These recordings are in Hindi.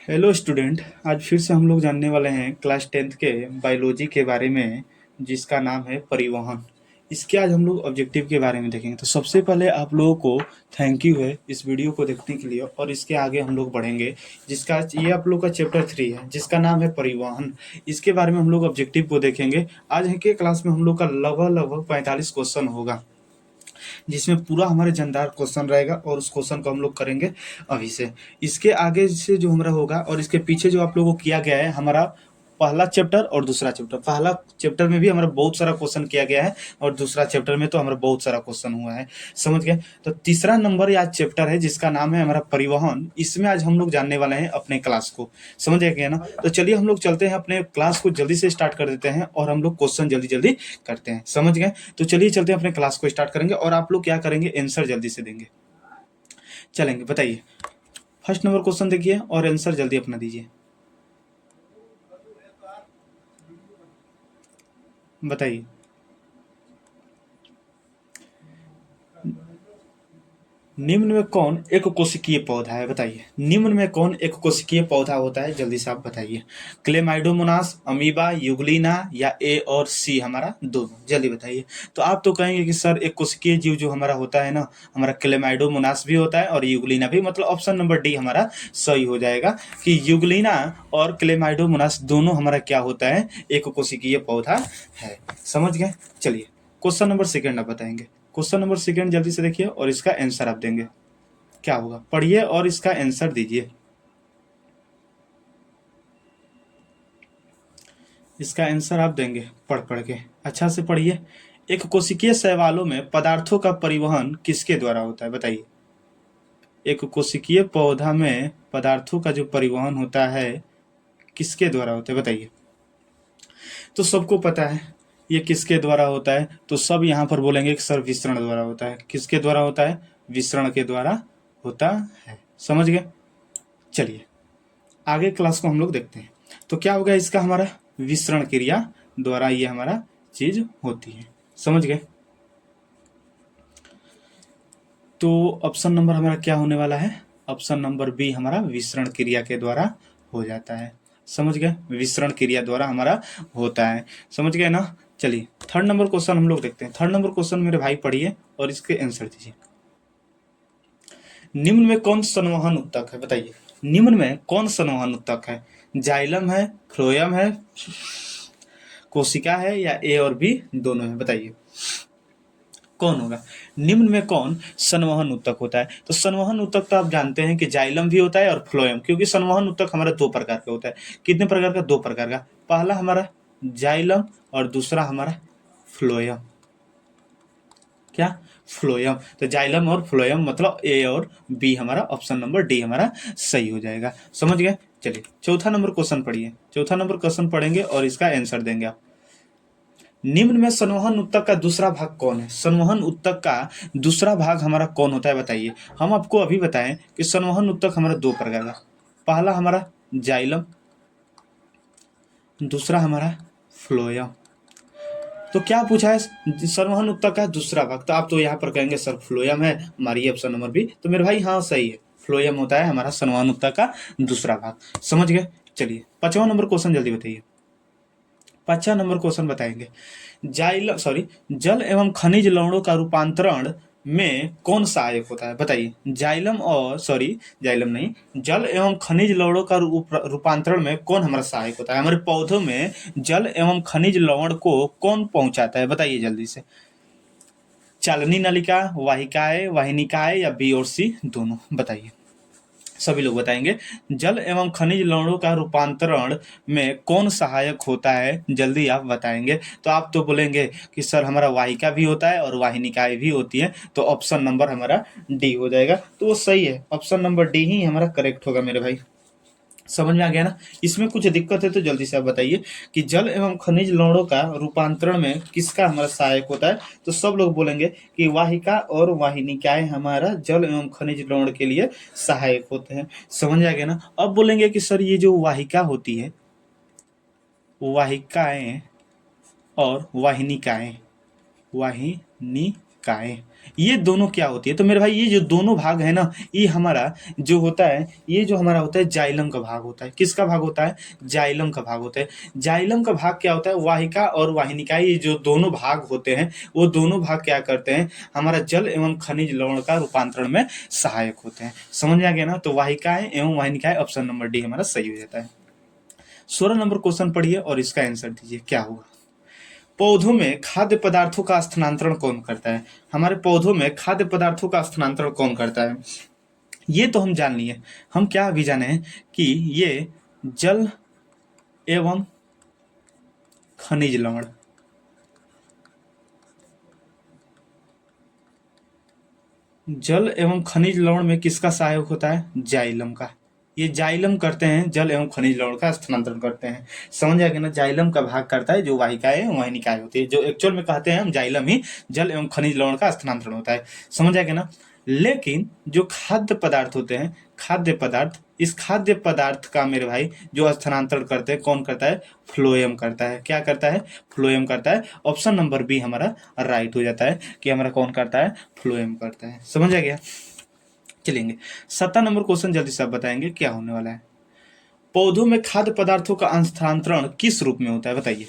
Hello student. आज फिर से हम लोग जानने वाले हैं क्लास 10th के बायोलॉजी के बारे में, जिसका नाम है परिवहन। इसके आज हम लोग ऑब्जेक्टिव के बारे में देखेंगे। तो सबसे पहले आप लोगों को थैंक यू है इस वीडियो को देखने के लिए, और इसके आगे हम लोग बढ़ेंगे। जिसका ये आप लोग का चैप्टर 3 है, जिसका नाम है परिवहन। इसके बारे में हम लोग ऑब्जेक्टिव को देखेंगे। आज के क्लास में हम लोग का लगभग लगभग 45 क्वेश्चन होगा, जिसमें पूरा हमारे जानदार क्वेश्चन रहेगा, और उस क्वेश्चन को हम लोग करेंगे अभी से। इसके आगे से जो हमारा होगा, और इसके पीछे जो आप लोगों को किया गया है, हमारा पहला चैप्टर और दूसरा चैप्टर। पहला चैप्टर में भी हमारा बहुत सारा क्वेश्चन किया गया है, और दूसरा चैप्टर में तो हमारा बहुत सारा क्वेश्चन हुआ है। समझ गए? तो तीसरा नंबर आज चैप्टर है, जिसका नाम है हमारा परिवहन। इसमें आज हम लोग जानने वाले हैं अपने क्लास को। समझ गए ना? तो चलिए हम लोग चलते हैं, अपने क्लास को जल्दी से स्टार्ट कर देते हैं, और हम लोग क्वेश्चन जल्दी जल्दी करते हैं। समझ गए? तो चलिए चलते हैं, अपने क्लास को स्टार्ट करेंगे, और आप लोग क्या करेंगे, आंसर जल्दी से देंगे। चलेंगे, बताइए। फर्स्ट नंबर क्वेश्चन देखिए, और आंसर जल्दी अपना दीजिए। बताइए। निम्न में कौन एक कोशिकीय पौधा है? बताइए, निम्न में कौन एक कोशिकीय पौधा होता है? जल्दी से आप बताइए। क्लेमाइडोमोनास, अमीबा, यूग्लिना, या ए और सी हमारा दोनों? जल्दी बताइए। तो आप तो कहेंगे कि सर एक कोशिकीय जीव जो हमारा होता है ना, हमारा क्लेमाइडोमोनास भी होता है और यूग्लिना भी। मतलब ऑप्शन नंबर डी हमारा सही हो जाएगा, कि यूग्लिना और क्लेमाइडोमोनास दोनों हमारा क्या होता है, एक कोशिकीय पौधा है। समझ गए? चलिए, क्वेश्चन नंबर सेकेंड आप बताएंगे। क्वेश्चन नंबर सेकेंड जल्दी से देखिए, और इसका आंसर आप देंगे। क्या होगा, पढ़िए और इसका आंसर दीजिए। इसका आंसर आप देंगे पढ़ पढ़ के। अच्छा से पढ़िए। एक कोशिकीय शैवालों में पदार्थों का परिवहन किसके द्वारा होता है? बताइए। एक कोशिकीय पौधा में पदार्थों का जो परिवहन होता है, किसके द्वारा होता है? बताइए। तो सबको पता है ये किसके द्वारा होता है, तो सब यहाँ पर बोलेंगे कि सर विसरण द्वारा होता है। किसके द्वारा होता है? विसरण के द्वारा होता है। समझ गए? चलिए, आगे क्लास को हम लोग देखते हैं। तो क्या होगा इसका, हमारा विसरण क्रिया द्वारा ये हमारा चीज होती है। समझ गए? तो ऑप्शन नंबर हमारा क्या होने वाला है? ऑप्शन नंबर बी हमारा विसरण क्रिया के द्वारा हो जाता है। समझ गए? विसरण क्रिया द्वारा हमारा होता है। समझ गए ना? चलिए, थर्ड नंबर क्वेश्चन हम लोग देखते हैं। थर्ड नंबर क्वेश्चन मेरे भाई पढ़िए, और इसके आंसर दीजिए। निम्न में कौन संवहन उत्तक है? बताइए, निम्न में कौन संवहन उत्तक है? जाइलम है, फ्लोएम है, कोशिका है, या ए और बी दोनों है? बताइए कौन होगा। निम्न में कौन संवहन उत्तक होता है? तो संवहन उत्तक तो आप जानते हैं कि जाइलम भी होता है और फ्लोएम, क्योंकि संवहन उत्तक हमारा दो प्रकार का होता है। कितने प्रकार का? दो प्रकार का। पहला हमारा जाइलम, और दूसरा हमारा फ्लोएम। क्या? फ्लोएम। तो जाइलम और फ्लोएम, मतलब ए और बी हमारा ऑप्शन नंबर डी हमारा सही हो जाएगा। समझ गए? चलिए, चौथा नंबर क्वेश्चन पढ़िए। चौथा नंबर क्वेश्चन पढ़ेंगे और इसका आंसर देंगे आप। निम्न में संवहन उत्तक का दूसरा भाग कौन है? संवहन उत्तक का दूसरा भाग हमारा कौन होता है? बताइए। हम आपको अभी बताएं कि संवहन उत्तक हमारा दो प्रकार का। पहला हमारा जाइलम, दूसरा हमारा फ्लोएम। तो क्या पूछा है? संवहन उत्तक का दूसरा भाग। तो आप तो यहाँ पर कहेंगे सर फ्लोएम है, हमारी ऑप्शन नंबर बी। तो मेरे भाई हाँ सही है, फ्लोएम होता है हमारा संवहन उत्तक का दूसरा भाग। समझ गए? चलिए, पांचवा नंबर क्वेश्चन जल्दी बताइए। पांचवा नंबर क्वेश्चन बताएंगे। जल एवं खनिज लवणों का रूपांतरण में कौन सहायक होता है? बताइए। जाइलम नहीं, जल एवं खनिज लवणों का रूपांतरण में कौन हमारा सहायक होता है? हमारे पौधों में जल एवं खनिज लवण को कौन पहुंचाता है? बताइए जल्दी से। चालनी नलिका, वाहिकाएं, वाहिनिकाएं, या बी और सी दोनों? बताइए, सभी लोग बताएंगे। जल एवं खनिज लवणों का रूपांतरण में कौन सहायक होता है? जल्दी आप बताएंगे। तो आप तो बोलेंगे कि सर हमारा वाहिका भी होता है और वाहिनिकाएं भी होती है। तो ऑप्शन नंबर हमारा डी हो जाएगा। तो वो सही है, ऑप्शन नंबर डी ही हमारा करेक्ट होगा मेरे भाई। समझ में आ गया ना? इसमें कुछ दिक्कत है तो जल्दी से आप बताइए कि जल एवं खनिज लवणों का रूपांतरण में किसका हमारा सहायक होता है? तो सब लोग बोलेंगे कि वाहिका और वाहिनिकाएं हमारा जल एवं खनिज लवण के लिए सहायक होते हैं। समझ में आ गया ना? अब बोलेंगे कि सर ये जो वाहिका होती है, वाहिकाएं और वाहिनिकाएं, वाहिनिकाएं ये दोनों क्या होती है? तो मेरे भाई ये जो दोनों भाग है ना, ये हमारा जो होता है, ये जो हमारा होता है जाइलम का भाग होता है। किसका भाग होता है? जाइलम का भाग होता है। जाइलम का भाग क्या होता है? वाहिका और वाहिनिका, ये जो दोनों भाग होते हैं, वो दोनों भाग क्या करते हैं? हमारा जल एवं खनिज लवण का रूपांतरण में सहायक होते हैं। समझ में आ गया ना? तो वाहिकाएं एवं वाहिनिकाएं, ऑप्शन नंबर डी हमारा सही हो जाता है। 16 नंबर क्वेश्चन पढ़िए और इसका आंसर दीजिए क्या होगा। पौधों में खाद्य पदार्थों का स्थानांतरण कौन करता है? हमारे पौधों में खाद्य पदार्थों का स्थानांतरण कौन करता है? ये तो हम जान लिए। हम क्या अभी जाने हैं कि ये जल एवं खनिज लवण, जल एवं खनिज लवण में किसका सहायक होता है? जाइलम का। ये जाइलम करते हैं, जल एवं खनिज लवण का स्थानांतरण करते हैं। समझ आ गया ना? जाइलम का भाग करता है जो वाहिकाएं वाहिनिकाएं होती है, जो एक्चुअल में कहते हैं हम जाइलम ही जल एवं खनिज लवण का स्थानांतरण होता है। समझ आ गया ना? लेकिन जो खाद्य पदार्थ होते हैं, खाद्य पदार्थ, इस खाद्य पदार्थ का मेरे भाई जो स्थानांतरण करते हैं, कौन करता है? फ्लोएम करता है। क्या करता है? फ्लोएम करता है। ऑप्शन नंबर बी हमारा राइट हो जाता है कि हमारा कौन करता है? फ्लोएम करता है। समझ आ गया? चलेंगे 17 नंबर क्वेश्चन जल्दी से आप बताएंगे क्या होने वाला है। पौधों में खाद्य पदार्थों का स्थानांतरण किस रूप में होता है? बताइए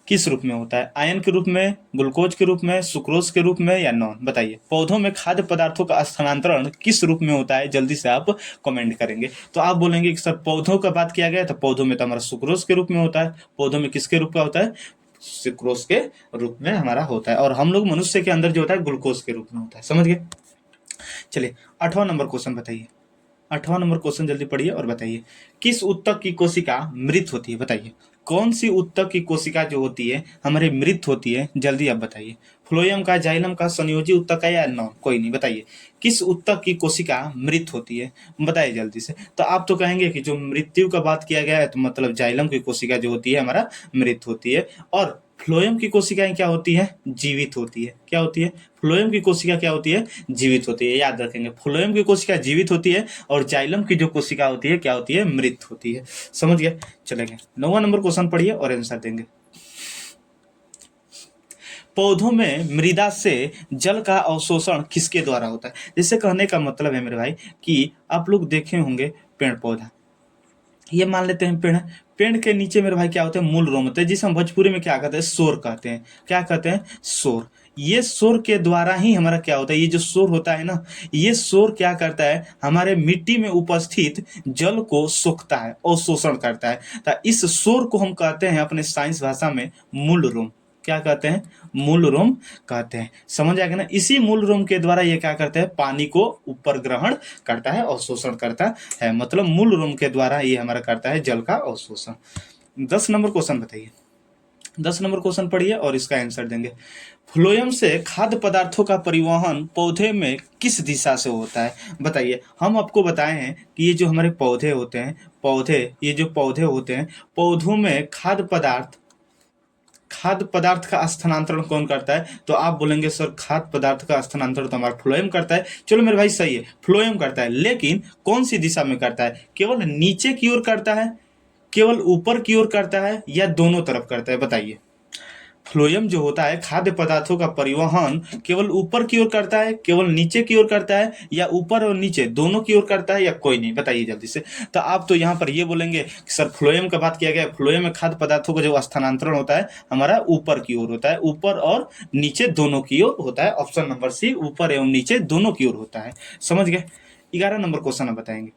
किस रूप में होता है? आयन के रूप में, ग्लूकोज के रूप में, सुक्रोज के रूप में, या नॉन? बताइए पौधों में खाद्य पदार्थों का स्थानांतरण किस रूप में होता है? जल्दी से आप कमेंट करेंगे। तो आप बोलेंगे कि सर पौधों का बात किया गया तो पौधों में तो हमारा सुक्रोज के रूप में होता है। पौधों में किसके रूप का होता है? सुक्रोज के रूप में हमारा होता है। और हम लोग मनुष्य के अंदर जो होता है ग्लूकोज के रूप में होता है। समझ गए? चलिए 8वां नंबर क्वेश्चन बताइए। 8वां नंबर क्वेश्चन जल्दी पढ़िए और बताइए किस ऊतक की कोशिका मृत होती है? बताइए कौन सी ऊतक की कोशिका जो होती है हमारे मृत होती है? जल्दी आप बताइए। फ्लोएम का, जाइलम का, संयोजी ऊतक का, या नॉन? कोई नहीं, बताइए किस ऊतक की कोशिका मृत होती है? बताइए जल्दी से। तो आप तो कहेंगे कि जो मृत्यु का बात किया गया है तो मतलब जाइलम की कोशिका जो होती है हमारा मृत होती है, और फ्लोएम की कोशिकाएं क्या होती है? जीवित होती है। क्या होती है? फ्लोएम की कोशिका क्या होती है? जीवित होती है। याद रखेंगे, फ्लोएम की कोशिका जीवित होती है और जाइलम की जो कोशिका होती है क्या होती है? मृत होती है। समझ गए? चलेंगे 9वां नंबर क्वेश्चन पढ़िए और आंसर देंगे। पौधों में मृदा से जल का अवशोषण किसके द्वारा होता है? जिससे कहने का मतलब है मेरे भाई कि आप लोग देखे होंगे पेड़ पौधा, ये मान लेते हैं पेड़, पेड़ के नीचे मेरे भाई क्या होता है? मूल रोम होता है, जिसे हम भोजपुरी में क्या कहते हैं? शोर कहते हैं। क्या कहते हैं? शोर। ये शोर के द्वारा ही हमारा क्या होता है? ये जो शोर होता है ना, ये शोर क्या करता है? हमारे मिट्टी में उपस्थित जल को सोखता है और शोषण करता है। तो इस शोर को हम कहते हैं अपने साइंस भाषा में मूल रोम। क्या कहते हैं? मूल रोम कहते हैं। समझ आ गया ना? इसी मूल रोम के द्वारा ये क्या करते हैं? पानी को ऊपर ग्रहण करता है और शोषण करता है। मतलब मूल रोम के द्वारा ये हमारा करता है जल का अवशोषण। 10 नंबर क्वेश्चन बताइए। 10 नंबर क्वेश्चन पढ़िए और इसका आंसर देंगे। फ्लोएम से खाद्य पदार्थों का परिवहन पौधे में किस दिशा से होता है? बताइए। हम आपको बताए हैं कि ये जो हमारे पौधे होते हैं, ये जो पौधे होते हैं, पौधों में खाद्य पदार्थ का स्थानांतरण कौन करता है? तो आप बोलेंगे सर खाद्य पदार्थ का स्थानांतरण तो हमारा फ्लोएम करता है। चलो मेरे भाई सही है, फ्लोएम करता है, लेकिन कौन सी दिशा में करता है? केवल नीचे की ओर करता है, केवल ऊपर की ओर करता है, या दोनों तरफ करता है? बताइए। फ्लोएम जो होता है खाद्य पदार्थों का परिवहन केवल ऊपर की ओर करता है, केवल नीचे की ओर करता है, या ऊपर और नीचे दोनों की ओर करता है, या कोई नहीं? बताइए जल्दी से। तो आप तो यहाँ पर ये बोलेंगे कि सर फ्लोएम का बात किया गया, फ्लोएम में खाद्य पदार्थों का जो स्थानांतरण होता है हमारा ऊपर की ओर होता है, ऊपर और नीचे दोनों की ओर होता है। ऑप्शन नंबर सी, ऊपर एवं नीचे दोनों की ओर होता है। समझ गए? 11 नंबर क्वेश्चन आप बताएंगे।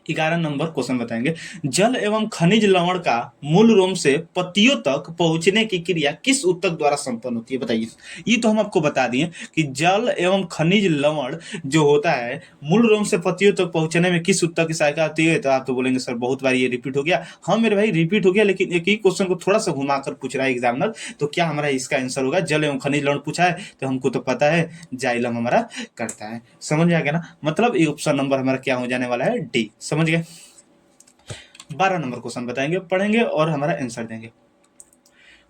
11 नंबर क्वेश्चन बताएंगे। जल एवं खनिज लवण का मूल रोम से पत्तियों तक पहुंचने की क्रिया किस ऊतक द्वारा संपन्न होती है? बताइए। ये तो हम आपको बता दिए कि जल एवं खनिज लवण जो होता है मूल रोम से पत्तियों तक पहुंचने में किस ऊतक की सहायता होती है? तो आप तो बोलेंगे सर बहुत बार ये रिपीट हो गया। हाँ मेरे भाई रिपीट हो गया, लेकिन एक ही क्वेश्चन को थोड़ा सा घुमाकर पूछ रहा है एग्जामिनर। तो क्या हमारा इसका आंसर होगा? जल एवं खनिज लवण पूछा है तो हमको तो पता है जाइलम हमारा करता है। समझ में आ गया ना? मतलब ये ऑप्शन नंबर हमारा क्या हो जाने वाला है? डी। समझ गए? 12 नंबर क्वेश्चन बताएंगे, पढ़ेंगे और हमारा आंसर देंगे।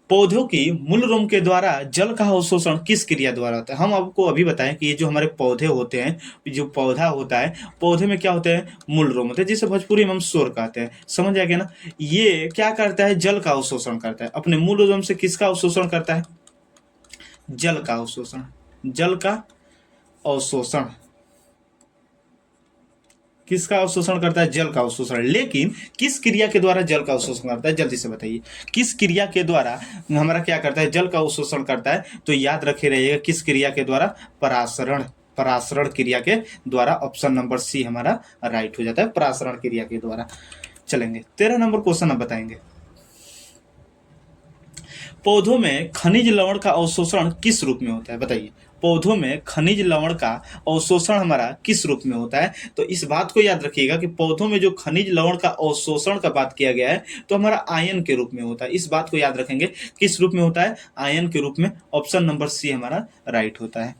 पौधों की मूल रोम के द्वारा जल का अवशोषण किस क्रिया द्वारा होता है? हम आपको अभी बताएं कि ये जो हमारे पौधे होते हैं, जो पौधा होता है, पौधे में क्या होते हैं? मूल रोम होते हैं, जिसे भोजपुरी में हम शोर कहते हैं। समझ आ गया ना? ये क्या करता है? जल का अवशोषण करता है। अपने मूल रोम से किसका अवशोषण करता है? जल का अवशोषण, जल का अवशोषण किसका अवशोषण करता है? जल का अवशोषण। लेकिन किस क्रिया के द्वारा जल का अवशोषण करता है? जल्दी से बताइए, किस क्रिया के द्वारा हमारा क्या करता है? जल का अवशोषण करता है। तो याद रखे रहिएगा, किस क्रिया के द्वारा? परासरण, परासरण क्रिया के द्वारा। ऑप्शन नंबर सी हमारा राइट हो जाता है, परासरण क्रिया के द्वारा। चलेंगे 13 नंबर क्वेश्चन अब बताएंगे। पौधों में खनिज लवण का अवशोषण किस रूप में होता है? बताइए, पौधों में खनिज लवण का अवशोषण हमारा किस रूप में होता है? तो इस बात को याद रखिएगा कि पौधों में जो खनिज लवण का अवशोषण का बात किया गया है तो हमारा आयन के रूप में होता है। इस बात को याद रखेंगे, किस रूप में होता है? आयन के रूप में। ऑप्शन नंबर सी हमारा राइट होता है।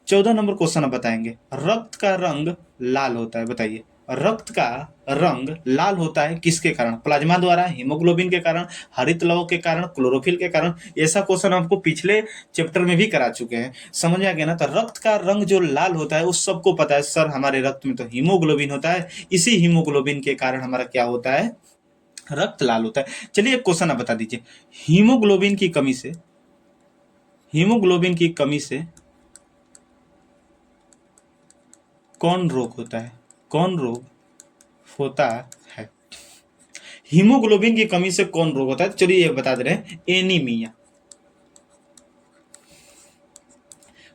14 नंबर क्वेश्चन अब बताएंगे। रक्त का रंग लाल होता है, बताइए, रक्त का रंग लाल होता है किसके कारण? प्लाज्मा द्वारा, हीमोग्लोबिन के कारण, हरित लवण के कारण, क्लोरोफिल के कारण। ऐसा क्वेश्चन आपको पिछले चैप्टर में भी करा चुके हैं, समझ आ गया ना? तो रक्त का रंग जो लाल होता है उस सबको पता है, सर हमारे रक्त में तो हीमोग्लोबिन होता है, इसी हीमोग्लोबिन के कारण हमारा क्या होता है? रक्त लाल होता है। चलिए एक क्वेश्चन आप बता दीजिए, हीमोग्लोबिन की कमी से, हीमोग्लोबिन की कमी से कौन रोग होता है? कौन रोग होता है? हीमोग्लोबिन की कमी से कौन रोग होता है? चलिए ये बता दे रहे हैं, एनीमिया।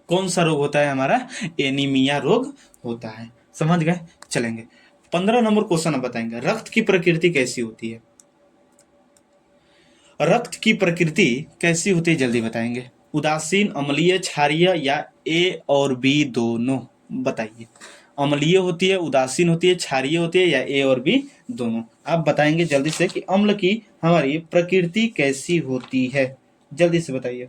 कौन सा रोग होता है हमारा? एनीमिया रोग होता है। समझ गए? चलेंगे 15 नंबर क्वेश्चन अब बताएंगे। रक्त की प्रकृति कैसी होती है? रक्त की प्रकृति कैसी होती है जल्दी बताएंगे। उदासीन, अम्लीय, क्षारीय या ए और बी दोनों? बताइए, अम्लीय होती है, उदासीन होती है, क्षारीय होती है या ए और बी दोनों? आप बताएंगे जल्दी से कि अम्ल की हमारी प्रकृति कैसी होती है, जल्दी से बताइए।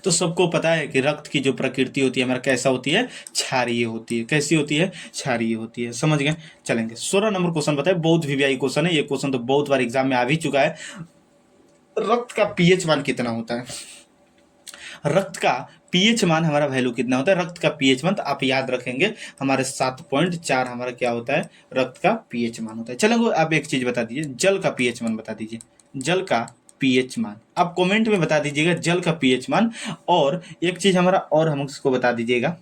तो सबको पता है कि रक्त की जो प्रकृति होती है हमारा कैसा होती है? क्षारीय होती है। कैसी होती है? क्षारीय होती है। समझ गए? चलेंगे 16 नंबर क्वेश्चन बताए, बहुत वीवीआई क्वेश्चन है ये। क्वेश्चन तो बहुत बार एग्जाम में आ भी चुका है। रक्त का पीएच मान कितना होता है? रक्त का पीएच मान हमारा वैल्यू कितना होता है? रक्त का पीएच मान तो आप याद रखेंगे हमारे 7.4 हमारा क्या होता है? रक्त का पीएच मान होता है। चलो आप एक चीज बता दीजिए, जल का पीएच मान बता दीजिए। जल का पीएच मान आप कमेंट में बता दीजिएगा, जल का पीएच मान। और एक चीज हमारा और हम उसको बता दीजिएगा,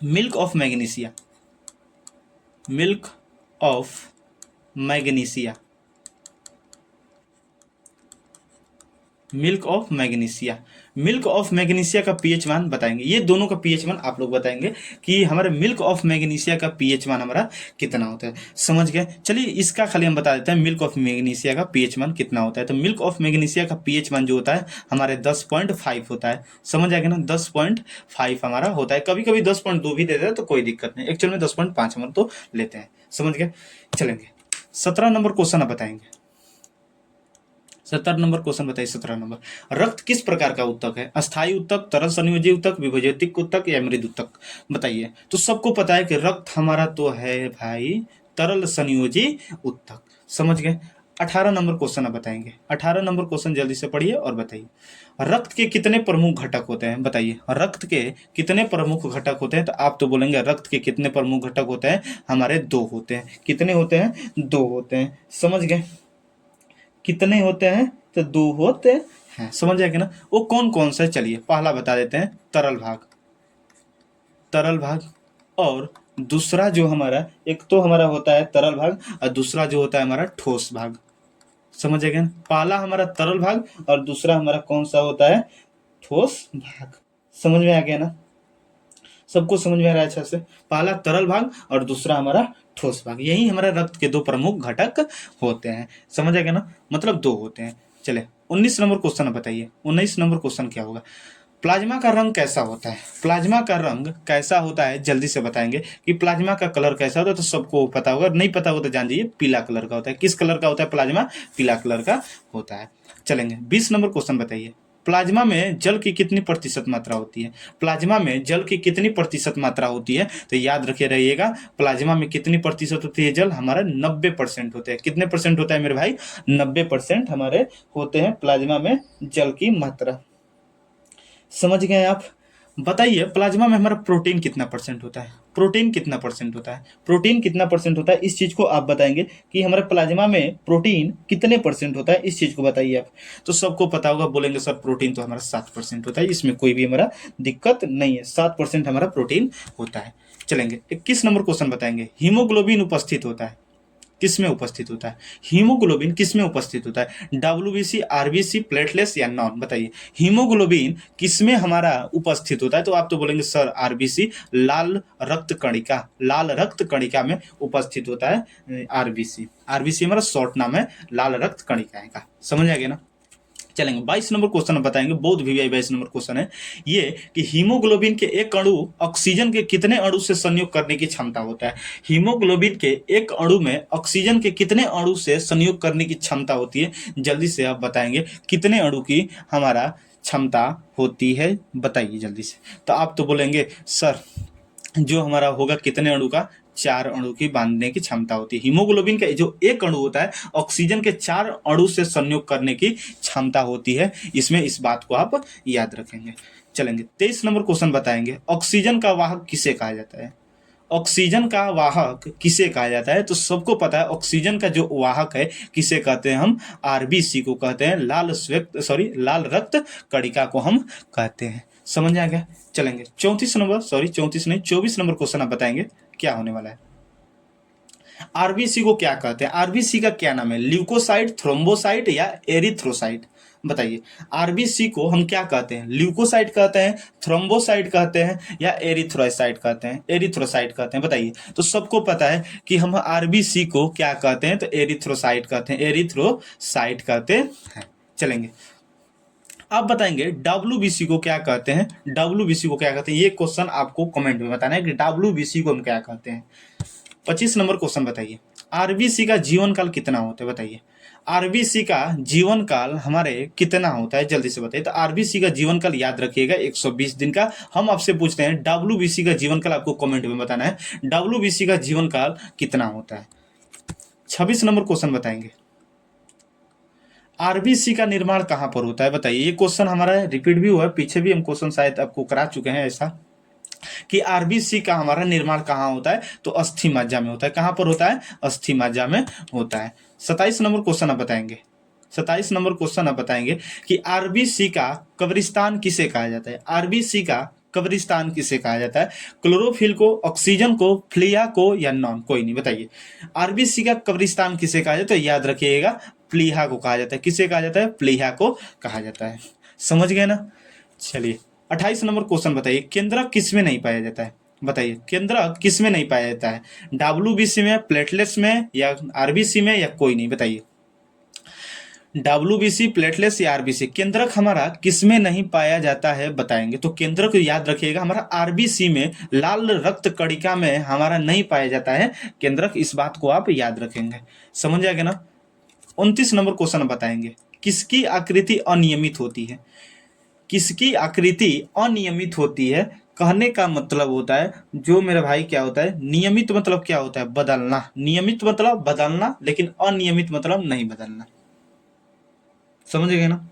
milk of magnesia, milk of magnesia, milk of magnesia, milk of magnesia का पीएच मान बताएंगे। ये दोनों का पीएच मान आप लोग बताएंगे कि हमारे मिल्क ऑफ मैग्नीशिया का पीएच मान हमारा कितना होता है। समझ गए? चलिए इसका खाली हम बता देते हैं, मिल्क ऑफ मैग्नीशिया का पीएच मान कितना होता है। तो मिल्क ऑफ मैग्नीशिया का पीएच मान जो होता है हमारे 10.5 होता है। समझ आएगा ना? 10.5 हमारा होता है। कभी कभी 10.2 भी देते हैं तो कोई दिक्कत नहीं, एक्चुअल में 10.5 हम तो लेते हैं। समझ गए? चलेंगे 17 नंबर क्वेश्चन आप बताएंगे। 17 नंबर क्वेश्चन बताइए। 17 नंबर, रक्त किस प्रकार का उत्तक है? अस्थायी उत्तक, तरल संयोजी उत्तक, विभजैतिक उत्तक या मृद उत्तक? बताइए। तो सबको पता है कि रक्त हमारा तो है भाई तरल संयोजी उत्तक। समझ गए? 18 नंबर क्वेश्चन आप बताएंगे। 18 नंबर क्वेश्चन जल्दी से पढ़िए और बताइए, रक्त के कितने प्रमुख घटक होते हैं? बताइए, रक्त के कितने प्रमुख घटक होते हैं? तो आप तो बोलेंगे रक्त के कितने प्रमुख घटक होते हैं? हमारे 2 होते हैं। कितने होते हैं? 2 होते हैं। समझ गए? कितने होते हैं? तो 2 होते हैं। समझ आएगा ना? वो कौन कौन सा? चलिए पहला बता देते हैं, तरल भाग, तरल भाग। और दूसरा जो हमारा, एक तो हमारा होता है तरल भाग और दूसरा जो होता है हमारा ठोस भाग। समझ आएगा ना? पहला हमारा तरल भाग और दूसरा हमारा कौन सा होता है? ठोस भाग। समझ में आ गया ना? सबको समझ में आ रहा है अच्छा से? पहला तरल भाग और दूसरा हमारा ठोस भाग, यही हमारे रक्त के 2 प्रमुख घटक होते हैं। समझ आएगा ना? मतलब 2 होते हैं। चले 19 नंबर क्वेश्चन बताइए। 19 नंबर क्वेश्चन क्या होगा? प्लाज्मा का रंग कैसा होता है? प्लाज्मा का रंग कैसा होता है जल्दी से बताएंगे कि प्लाज्मा का कलर कैसा होता है। तो सबको पता होगा, नहीं पता हो तो जान जाइए, पीला कलर का होता है। किस कलर का होता है प्लाज्मा? पीला कलर का होता है। चलेंगे 20 नंबर क्वेश्चन बताइए। प्लाज्मा में जल की कितनी प्रतिशत मात्रा होती है? प्लाज्मा में जल की कितनी प्रतिशत मात्रा होती है? तो याद रखे रहिएगा, प्लाज्मा में कितनी प्रतिशत होती है जल? हमारा 90% होते हैं। कितने परसेंट होता है मेरे भाई? 90% हमारे होते हैं प्लाज्मा में जल की मात्रा। समझ गए आप? बताइए प्लाज्मा में हमारा प्रोटीन कितना परसेंट होता है, प्रोटीन कितना परसेंट होता है, प्रोटीन कितना परसेंट होता है, इस चीज़ को आप बताएंगे कि हमारे प्लाज्मा में प्रोटीन कितने परसेंट होता है, इस चीज़ को बताइए आप। तो सबको पता होगा, बोलेंगे सर प्रोटीन तो हमारा 7% होता है, इसमें कोई भी हमारा दिक्कत नहीं है, 7% हमारा प्रोटीन होता है। चलेंगे 21 नंबर क्वेश्चन बताएंगे, हीमोग्लोबिन उपस्थित होता है किस में उपस्थित होता है, हीमोग्लोबिन किस में उपस्थित होता है, डब्ल्यूबीसी, आरबीसी, प्लेटलेट्स या नॉन, बताइए हीमोग्लोबिन किस में हमारा उपस्थित होता है। तो आप तो बोलेंगे सर आरबीसी, लाल रक्त कणिका, लाल रक्त कणिका में उपस्थित होता है आरबीसी, आरबीसी हमारा शॉर्ट नाम है लाल रक्त कणिका का, समझ आ गया ना। चलेंगे 22 नंबर क्वेश्चन बताएंगे, बहुत वीवीआई 22 नंबर क्वेश्चन है ये कि हीमोग्लोबिन के एक अणु ऑक्सीजन के कितने अणु से संयोग करने की क्षमता होता है, हीमोग्लोबिन के एक अणु में ऑक्सीजन के कितने अणु से संयोग करने की क्षमता होती है, जल्दी से आप बताएंगे कितने अणु की हमारा क्षमता होती है, बताइए जल्दी से। तो आप तो बोलेंगे सर जो हमारा होगा कितने अणु का, 4 अणु की बांधने की क्षमता होती है। हीमोग्लोबिन का जो एक अणु होता है ऑक्सीजन के 4 अणु से संयोग करने की क्षमता होती है, इसमें इस बात को आप याद रखेंगे। चलेंगे 23 नंबर क्वेश्चन बताएंगे, ऑक्सीजन का वाहक किसे कहा जाता है, ऑक्सीजन का वाहक किसे कहा जाता है। तो सबको पता है ऑक्सीजन का जो वाहक है किसे कहते हैं, हम आरबीसी को कहते हैं, लाल रक्त कणिका को हम कहते हैं, समझ आ गया। चलेंगे 34 नहीं 24 नंबर क्वेश्चन आप बताएंगे क्या होने वाला है। आरबीसी को क्या कहते हैं, आरबीसी का क्या नाम है, ल्यूकोसाइट, थ्रोम्बोसाइट या एरिथ्रोसाइट, बताइए। आरबीसी को हम क्या कहते हैं, ल्यूकोसाइट कहते हैं, थ्रोम्बोसाइट कहते हैं या एरिथ्रोसाइट कहते हैं, एरिथ्रोसाइट कहते हैं, बताइए। तो सबको पता है कि हम आरबीसी को क्या कहते हैं, तो एरिथ्रोसाइट कहते हैं, एरिथ्रोसाइट कहते हैं। चलेंगे आप बताएंगे डब्ल्यूबीसी को क्या कहते हैं, डब्ल्यूबीसी को क्या कहते हैं, ये क्वेश्चन आपको कमेंट में बताना है कि डब्ल्यूबीसी को हम क्या कहते हैं। 25 नंबर क्वेश्चन बताइए, आरबीसी का जीवन काल कितना होता है, बताइए। आरबीसी का जीवन काल हमारे कितना होता है, जल्दी से बताइए। तो आरबीसी का जीवन काल याद रखिएगा 120 दिन का। हम आपसे पूछते हैं डब्ल्यूबीसी का जीवन काल, आपको कमेंट में बताना है डब्ल्यूबीसी का जीवन काल कितना होता है। 26 नंबर क्वेश्चन बताएंगे, आरबीसी का निर्माण कहाँ पर होता है, बताइए। ये क्वेश्चन हमारा रिपीट भी हुआ है, पीछे भी हम क्वेश्चन शायद आपको करा चुके हैं ऐसा कि आरबीसी का हमारा निर्माण कहाँ होता है, तो अस्थि मज्जा में होता है। कहाँ पर होता है, अस्थि मज्जा में होता है। 27 नंबर क्वेश्चन आप बताएंगे, 27 नंबर क्वेश्चन आप बताएंगे कि आरबीसी का कब्रिस्तान किसे कहा जाता है, आरबीसी का कब्रिस्तान किसे कहा जाता है, क्लोरोफिल को, ऑक्सीजन को, फ्लिया को या नॉन, कोई नहीं, बताइए। आरबीसी का कब्रिस्तान किसे कहा जाता है, याद रखिएगा प्लीहा को कहा जाता है। किसे कहा जाता है, प्लीहा को कहा जाता है, समझ गए ना। चलिए 28 नंबर क्वेश्चन बताइए, केंद्रक किस में नहीं पाया जाता है, बताइए। केंद्रक किस में नहीं पाया जाता है, डब्ल्यूबीसी में, प्लेटलेट्स में या आरबीसी में या कोई नहीं, बताइए। डब्ल्यूबीसी, प्लेटलेट्स या आरबीसी, केंद्रक हमारा किस में नहीं पाया जाता है, बताएंगे। तो केंद्रक को याद रखिएगा हमारा आरबीसी में, लाल रक्त कणिका में हमारा नहीं पाया जाता है केंद्रक, इस बात को आप याद रखेंगे, समझ जाएगा ना। 29 नंबर क्वेश्चन बताएंगे, किसकी आकृति अनियमित होती है, किसकी आकृति अनियमित होती है। कहने का मतलब होता है जो मेरे भाई क्या होता है, नियमित मतलब क्या होता है, बदलना, नियमित मतलब बदलना, लेकिन अनियमित मतलब नहीं बदलना, समझ गए ना।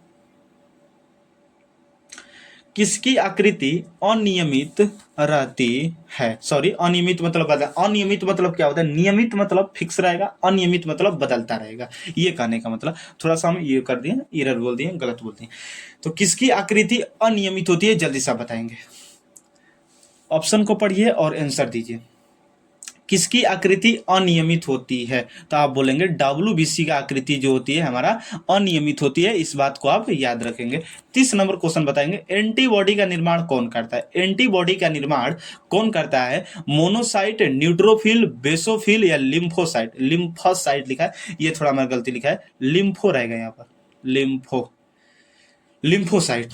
किसकी आकृति अनियमित रहती है, सॉरी अनियमित मतलब बदल, अनियमित मतलब क्या होता है, नियमित मतलब फिक्स रहेगा, अनियमित मतलब बदलता रहेगा, ये कहने का मतलब। थोड़ा सा हम ये कर दिए, एरर बोल दिए, गलत बोल दिए। तो किसकी आकृति अनियमित होती है, जल्दी से बताएंगे। ऑप्शन को पढ़िए और आंसर दीजिए। किसकी आकृति अनियमित होती है, तो आप बोलेंगे डब्ल्यूबीसी का आकृति जो होती है हमारा अनियमित होती है, इस बात को आप याद रखेंगे। 30 नंबर क्वेश्चन बताएंगे, एंटीबॉडी का निर्माण कौन करता है, एंटीबॉडी का निर्माण कौन करता है, मोनोसाइट, न्यूट्रोफिल, बेसोफिल या लिम्फोसाइट, लिम्फोसाइट लिखा है, ये थोड़ा मेरा गलती लिखा है, लिम्फो रहेगा यहाँ पर, लिम्फोसाइट,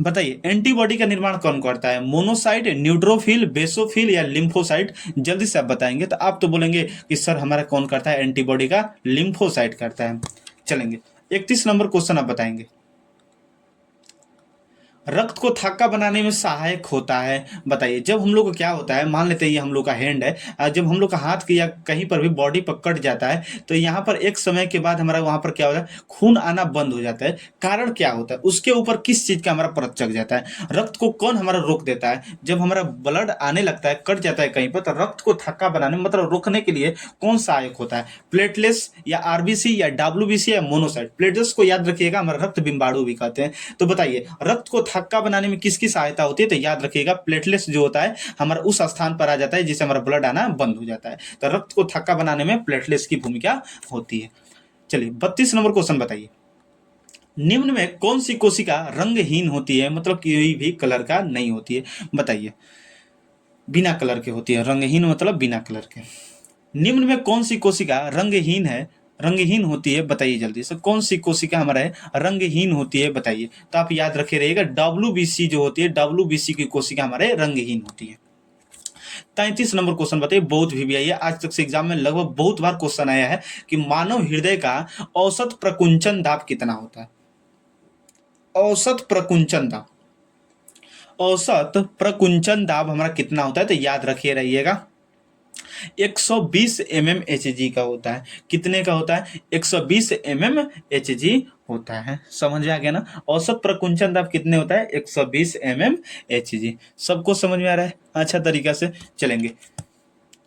बताइए एंटीबॉडी का निर्माण कौन करता है, मोनोसाइट, न्यूट्रोफिल, बेसोफिल या लिम्फोसाइट, जल्दी से आप बताएंगे। तो आप तो बोलेंगे कि सर हमारा कौन करता है एंटीबॉडी का, लिम्फोसाइट करता है। चलेंगे 31 नंबर क्वेश्चन आप बताएंगे, रक्त को थक्का बनाने में सहायक होता है। बताइए, जब हम लोग को क्या होता है, मान लेते हैं ये हम लोग का हैंड है, जब हम लोग का हाथ या कहीं पर भी बॉडी पर कट जाता है तो यहाँ पर एक समय के बाद हमारा वहाँ पर क्या होता है, खून आना बंद हो जाता है। कारण क्या होता है, उसके ऊपर किस चीज़ का हमारा परत चढ़ जाता है। रक्त को कौन हमारा रोक देता है, जब हमारा ब्लड आने लगता है, कट जाता है कहीं पर, तो रक्त को थक्का बनाने मतलब रोकने के लिए कौन सहायक होता है, प्लेटलेट्स या आरबीसी या डब्ल्यूबीसी या मोनोसाइट। प्लेटलेट्स को याद रखिएगा, हमारा रक्त बिम्बाणु भी कहते हैं। तो बताइए, रक्त को थक्का बनाने में किसकी सहायता होती है, तो याद रखिएगा प्लेटलेट्स जो होता है हमारा उस स्थान पर आ जाता है जिससे हमारा ब्लड आना बंद हो जाता है। तो रक्त को थक्का बनाने में प्लेटलेट्स की भूमिका होती है। चलिए 32 नंबर क्वेश्चन बताइए, निम्न में कौन सी कोशिका रंगहीन होती है, मतलब कोई भी कलर का नहीं होती है। बताइए, बिना कलर के होती है, रंगहीन मतलब बिना कलर के। निम्न में कौन सी कोशिका रंगहीन है, रंगहीन होती है, बताइए जल्दी से, कौन सी कोशिका हमारे रंगहीन होती है, बताइए। तो आप याद रखे रहिएगा, डब्ल्यूबीसी जो होती है, डब्ल्यूबीसी की कोशिका हमारे रंगहीन होती है। 33 नंबर क्वेश्चन बताइए, बहुत भी आई है आज तक से एग्जाम में, लगभग बहुत बार क्वेश्चन आया है कि मानव हृदय का औसत प्रकुंचन दाब कितना होता है। औसत प्रकुंचन दाब, औसत प्रकुंचन दाब हमारा कितना होता है, तो याद रखिए रहिएगा 120 mmHg का होता है। कितने का होता है, 120 mmHg होता है। समझ में आ गया ना, औसत प्रकुंचन दाब कितने होता है, 120 mmHg। सबको समझ में आ रहा है, अच्छा तरीका से चलेंगे।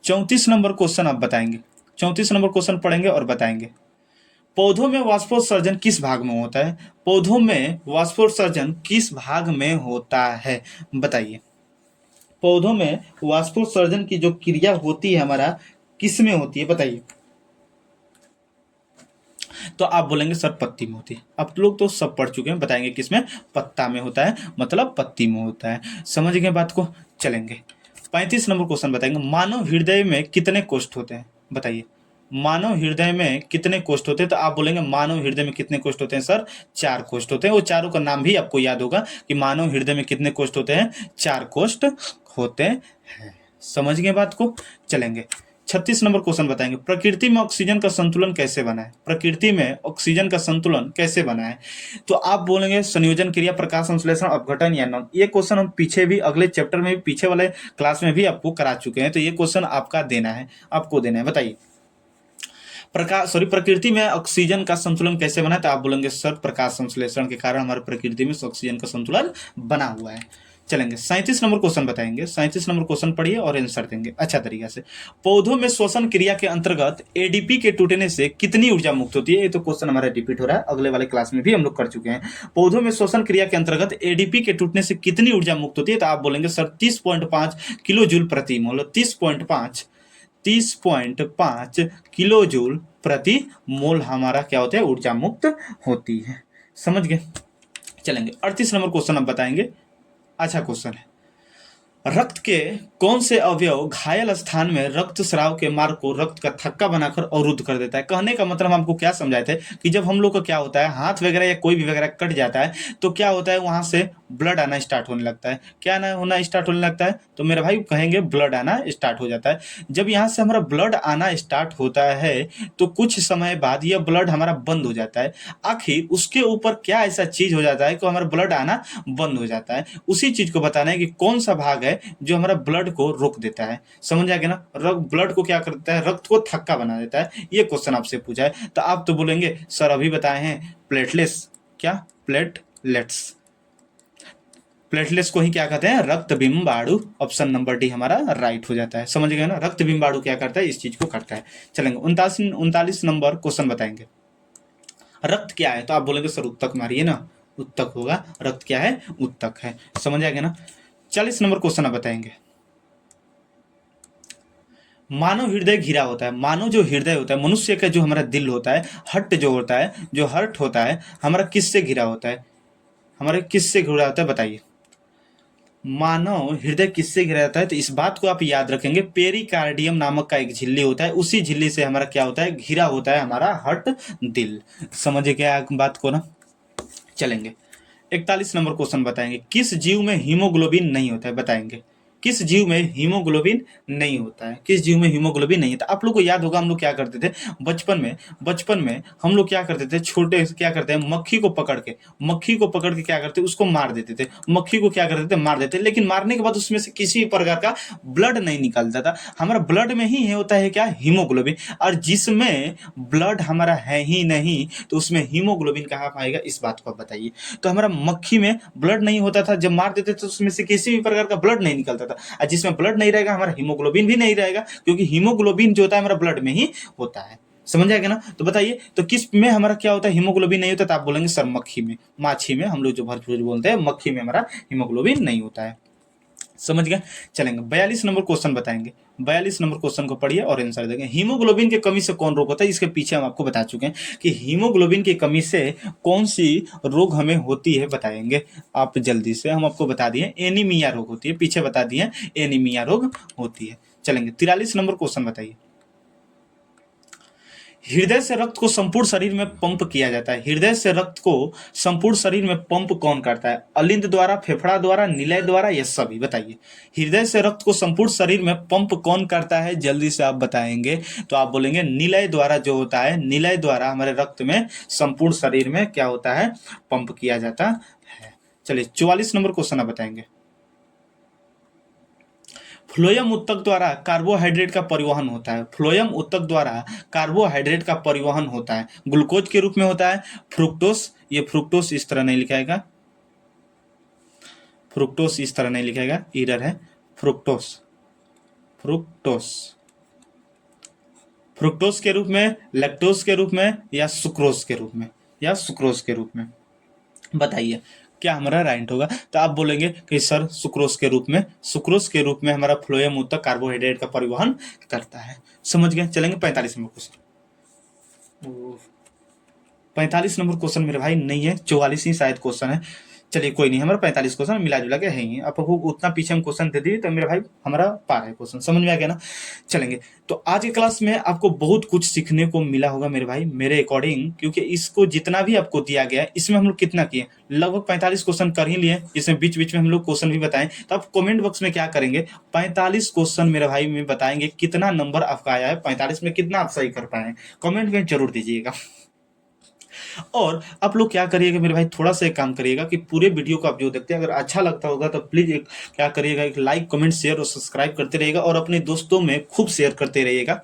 34 नंबर क्वेश्चन आप बताएंगे, 34 नंबर क्वेश्चन पढ़ेंगे और बताएंगे, पौधों में वाष्पोत्सर्जन किस भाग में होता है। पौधों में वाष्पोत्सर्जन किस भाग में होता है, बताइए। पौधों में वाष्पोत्सर्जन की जो क्रिया होती है हमारा, किस में होती है, बताइए। तो आप बोलेंगे सर पत्ती में होती है। आप लोग तो सब पढ़ चुके हैं, बताएंगे किसमें, पत्ता में होता है, मतलब पत्ती में होता है। समझ गए बात को, चलेंगे 35 नंबर क्वेश्चन बताएंगे, मानव हृदय में कितने कोष्ठ होते हैं, बताइए। मानव हृदय में कितने कोष्ठ होते हैं, तो आप बोलेंगे मानव हृदय में कितने कोष्ठ होते हैं सर, 4 कोष्ठ होते हैं। वो चारों का नाम भी आपको याद होगा कि मानव हृदय में कितने कोष्ठ होते हैं, 4 कोष्ठ होते हैं। समझ गए बात को, चलेंगे 36 नंबर क्वेश्चन बताएंगे, प्रकृति में ऑक्सीजन का संतुलन कैसे बना है। प्रकृति में ऑक्सीजन का संतुलन कैसे बना है, तो आप बोलेंगे संयोजन क्रिया, प्रकाश संश्लेषण, अपघटन या नॉन। ये क्वेश्चन हम पीछे भी अगले चैप्टर में भी, पीछे वाले क्लास में भी आपको करा चुके हैं, तो ये क्वेश्चन आपका देना है, आपको देना है। बताइए, प्रकृति में ऑक्सीजन का संतुलन कैसे बना है, तो आप बोलेंगे सर प्रकाश संश्लेषण के कारण हमारे प्रकृति में ऑक्सीजन का संतुलन बना हुआ है। चलेंगे 37 नंबर क्वेश्चन बताएंगे, 37 नंबर क्वेश्चन पढ़िए और आंसर देंगे अच्छा तरीका से। पौधों में श्वसन क्रिया के अंतर्गत एडीपी के टूटने से कितनी ऊर्जा मुक्त होती है। ये तो क्वेश्चन हमारा रिपीट हो रहा है, अगले वाले क्लास में भी हम लोग कर चुके हैं। पौधों में श्वसन क्रिया के अंतर्गत एडीपी के टूटने से कितनी ऊर्जा मुक्त होती है, तो आप बोलेंगे सर 30.5 किलो जूल प्रति मोल। 30.5 किलो जूल प्रति मोल हमारा क्या होता है, ऊर्जा मुक्त होती है। समझ गए, चलेंगे 38 नंबर क्वेश्चन अब बताएंगे, अच्छा क्वेश्चन है, रक्त के कौन से अवयव घायल स्थान में रक्त स्राव के मार्ग को रक्त का थक्का बनाकर अवरुद्ध कर देता है। कहने का मतलब हम आपको क्या समझाए थे कि जब हम लोग को क्या होता है, हाथ वगैरह या कोई भी वगैरह कट जाता है तो क्या होता है, वहां से ब्लड आना स्टार्ट होने लगता है। क्या ना होना स्टार्ट होने लगता है, तो मेरे भाई कहेंगे ब्लड आना स्टार्ट हो जाता है। जब यहाँ से हमारा ब्लड आना स्टार्ट होता है तो कुछ समय बाद यह ब्लड हमारा बंद हो जाता है। आखिर उसके ऊपर क्या ऐसा चीज हो जाता है कि हमारा ब्लड आना बंद हो जाता है, उसी चीज को बताना है कि कौन सा भाग है जो हमारा ब्लड को रोक देता है। समझ आ गया ना, ब्लड को क्या करता है, रक्त को थक्का बना देता है। ये क्वेश्चन आपसे पूछा है, तो आप तो बोलेंगे सर अभी बताए हैं प्लेटलेट्स, क्या प्लेटलेट्स, प्लेटलेट्स को ही क्या कहते हैं, रक्त बिम्बाणु। ऑप्शन नंबर डी हमारा राइट हो जाता है। समझ गए ना, रक्त बिम्बाणु क्या करता है, इस चीज को करता है। चलेंगे 39 नंबर क्वेश्चन बताएंगे, रक्त क्या है, तो आप बोलेंगे सर उत्तक मारिए ना, उत्तक होगा, रक्त क्या है, उत्तक है। समझ आ गया ना। 40 नंबर क्वेश्चन आप बताएंगे, मानव हृदय घिरा होता है। मानव जो हृदय होता है, मनुष्य का जो हमारा दिल होता है, हर्ट जो होता है, जो हर्ट होता है हमारा किससे घिरा होता है, हमारे किससे घिरा होता है, बताइए। मानव हृदय किससे घिरा होता है, तो इस बात को आप याद रखेंगे, पेरिकार्डियम नामक का एक झिल्ली होता है, उसी झिल्ली से हमारा क्या होता है, घिरा होता है हमारा हर्ट, दिल। समझे क्या बात को ना। चलेंगे 41 नंबर क्वेश्चन बताएंगे, किस जीव में हीमोग्लोबिन नहीं होता है, बताएंगे। किस जीव में हीमोग्लोबिन नहीं होता है, किस जीव में हीमोग्लोबिन नहीं होता। आप लोग को याद होगा हम लोग क्या करते थे बचपन में हम लोग क्या करते थे, छोटे क्या करते हैं, मक्खी को पकड़ के क्या करते, उसको मार देते थे, मक्खी को क्या करते थे, मार देते, लेकिन मारने के बाद उसमें से किसी भी प्रकार का ब्लड नहीं निकलता था। हमारा ब्लड में ही होता है क्या, हीमोग्लोबिन, और जिसमें ब्लड हमारा है ही नहीं तो उसमें हीमोग्लोबिन कहाँ पाएगा, इस बात को आप बताइए। तो हमारा मक्खी में ब्लड नहीं होता था, जब मार देते तो उसमें से किसी भी प्रकार का ब्लड नहीं निकलता था, और जिसमें ब्लड नहीं रहेगा हमारा हीमोग्लोबिन भी नहीं रहेगा, क्योंकि हीमोग्लोबिन जो होता है हमारा ब्लड में ही होता है। समझ आएगा ना। तो बताइए, तो किस में हमारा क्या होता है, हीमोग्लोबिन नहीं होता, तो आप बोलेंगे सर मक्खी में, माछी में, हम लोग जो भरपूर बोलते हैं, मक्खी में हमारा हीमोग्लोबिन नहीं होता है। समझ गए। चलेंगे 42 नंबर क्वेश्चन बताएंगे। 42 नंबर क्वेश्चन को पढ़िए और आंसर देंगे। हीमोग्लोबिन की कमी से कौन रोग होता है, इसके पीछे हम आपको बता चुके हैं कि हीमोग्लोबिन की कमी से कौन सी रोग हमें होती है, बताएंगे आप जल्दी से। हम आपको बता दिए एनीमिया रोग होती है, पीछे बता दिए एनीमिया रोग होती है। चलेंगे 43 नंबर क्वेश्चन बताइए। हृदय से रक्त को संपूर्ण शरीर में पंप किया जाता है, हृदय से रक्त को संपूर्ण शरीर में पंप कौन करता है, अलिंद द्वारा, फेफड़ा द्वारा, निलय द्वारा, या सभी, बताइए। हृदय से रक्त को संपूर्ण शरीर में पंप कौन करता है, जल्दी से आप बताएंगे। तो आप बोलेंगे निलय द्वारा, जो होता है निलय द्वारा हमारे रक्त में संपूर्ण शरीर में क्या होता है, पंप किया जाता है। चलिए 44 नंबर क्वेश्चन आप बताएंगे। फ्लोएम उत्तक द्वारा कार्बोहाइड्रेट का परिवहन होता है, फ्लोएम उत्तक द्वारा कार्बोहाइड्रेट का परिवहन होता है, ग्लूकोज के रूप में होता है, फ्रुक्टोस, ये फ्रुक्टोस इस तरह नहीं लिखाएगा, फ्रुक्टोस इस तरह नहीं लिखाएगा, एरर है, फ्रुक्टोस, फ्रुक्टोस, फ्रुक्टोस के रूप में, लैक्टोज के रूप में, या सुक्रोज के रूप में, या सुक्रोज के रूप में, बताइए क्या हमारा राइट होगा। तो आप बोलेंगे कि सर सुक्रोज के रूप में, सुक्रोज के रूप में हमारा फ्लोएम उत्तक कार्बोहाइड्रेट का परिवहन करता है। समझ गए। चलेंगे 45 नंबर क्वेश्चन। 45 नंबर क्वेश्चन मेरे भाई नहीं है, 44 ही शायद क्वेश्चन है। चलिए कोई नहीं, हमारा 45 क्वेश्चन मिला जुला के है ही, आपको उतना पीछे हम क्वेश्चन दे दिए तो मेरे भाई हमारा पार है क्वेश्चन। समझ में आ गया ना। चलेंगे। तो आज की क्लास में आपको बहुत कुछ सीखने को मिला होगा मेरे भाई, मेरे अकॉर्डिंग, क्योंकि इसको जितना भी आपको दिया गया है इसमें हम लोग कितना किए, लगभग 45 क्वेश्चन कर ही लिए, इसमें बीच बीच में हम लोग क्वेश्चन भी बताएं। तो आप कमेंट बॉक्स में क्या करेंगे, 45 क्वेश्चन मेरे भाई में बताएंगे कितना नंबर आपका आया है, 45 में कितना आप सही कर पाए, कमेंट में जरूर दीजिएगा। और आप लोग क्या करिएगा मेरे भाई, थोड़ा सा एक काम करिएगा कि पूरे वीडियो को आप जो देखते हैं अगर अच्छा लगता होगा तो प्लीज एक क्या करिएगा, एक लाइक, कमेंट, शेयर और सब्सक्राइब करते रहिएगा, और अपने दोस्तों में खूब शेयर करते रहिएगा,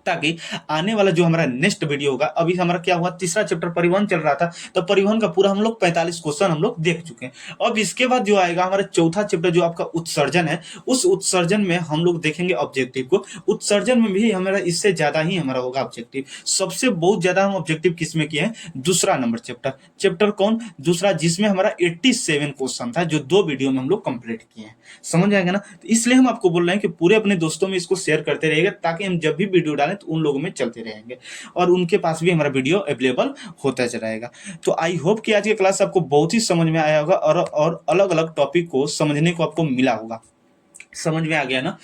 ताकि आने वाला जो हमारा नेक्स्ट वीडियो होगा, अभी हमारा क्या हुआ, तीसरा चैप्टर परिवहन चल रहा था, तो परिवहन का पूरा हम लोग 45 क्वेश्चन हम लोग देख चुके हैं। अब इसके बाद जो आएगा हमारा चौथा चैप्टर जो आपका उत्सर्जन है, उस उत्सर्जन में हम लोग देखेंगे ऑब्जेक्टिव को। उत्सर्जन में भी हमारा इससे ज्यादा ही हमारा होगा ऑब्जेक्टिव, सबसे बहुत ज्यादा हम ऑब्जेक्टिव किसमें किए हैं, दूसरा नंबर चैप्टर, चैप्टर कौन, दूसरा, जिसमें हमारा 87 क्वेश्चन था, जो 2 वीडियो में हम लोग कंप्लीट किए हैं। समझ आएगा ना। तो इसलिए हम आपको बोल रहे हैं कि पूरे अपने दोस्तों में इसको शेयर करते रहिएगा, ताकि हम जब भी वीडियो डालें तो उन लोगों में चलते रहेंगे और उनके पास भी हमारा वीडियो अवेलेबल होता रहेगा। तो आई होप कि आज की क्लास आपको बहुत ही समझ में आया होगा, और अलग अलग टॉपिक को समझने को आपको मिला होगा। समझ में आ गया ना।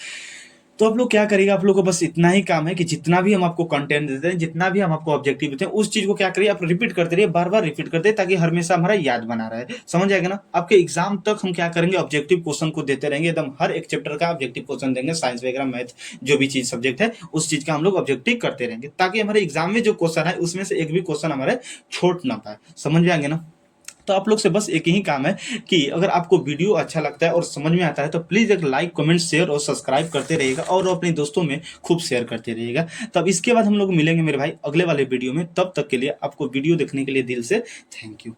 तो आप लोग क्या करिएगा, आप लोग को बस इतना ही काम है कि जितना भी हम आपको कंटेंट देते हैं, जितना भी हम आपको ऑब्जेक्टिव देते हैं, उस चीज को क्या करिए, आप रिपीट करते रहिए, बार बार रिपीट करते, ताकि हमेशा हमारा याद बना रहे। समझ आएगा ना। आपके एग्जाम तक हम क्या करेंगे, ऑब्जेक्टिव क्वेश्चन को देते रहेंगे, एकदम हर एक चैप्टर का ऑब्जेक्टिव क्वेश्चन देंगे, साइंस वगैरह, मैथ, जो भी चीज सब्जेक्ट है उस चीज का हम लोग ऑब्जेक्टिव करते रहेंगे, ताकि हमारे एग्जाम में जो क्वेश्चन है उसमें से एक भी क्वेश्चन हमारे छोट ना पाए। समझ में आएंगे ना। तो आप लोग से बस एक ही काम है कि अगर आपको वीडियो अच्छा लगता है और समझ में आता है तो प्लीज एक लाइक, कमेंट, शेयर और सब्सक्राइब करते रहिएगा, और अपने दोस्तों में खूब शेयर करते रहिएगा। तब इसके बाद हम लोग मिलेंगे मेरे भाई अगले वाले वीडियो में। तब तक के लिए आपको वीडियो देखने के लिए दिल से थैंक यू।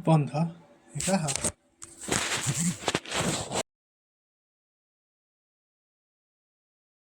बंद है क्या है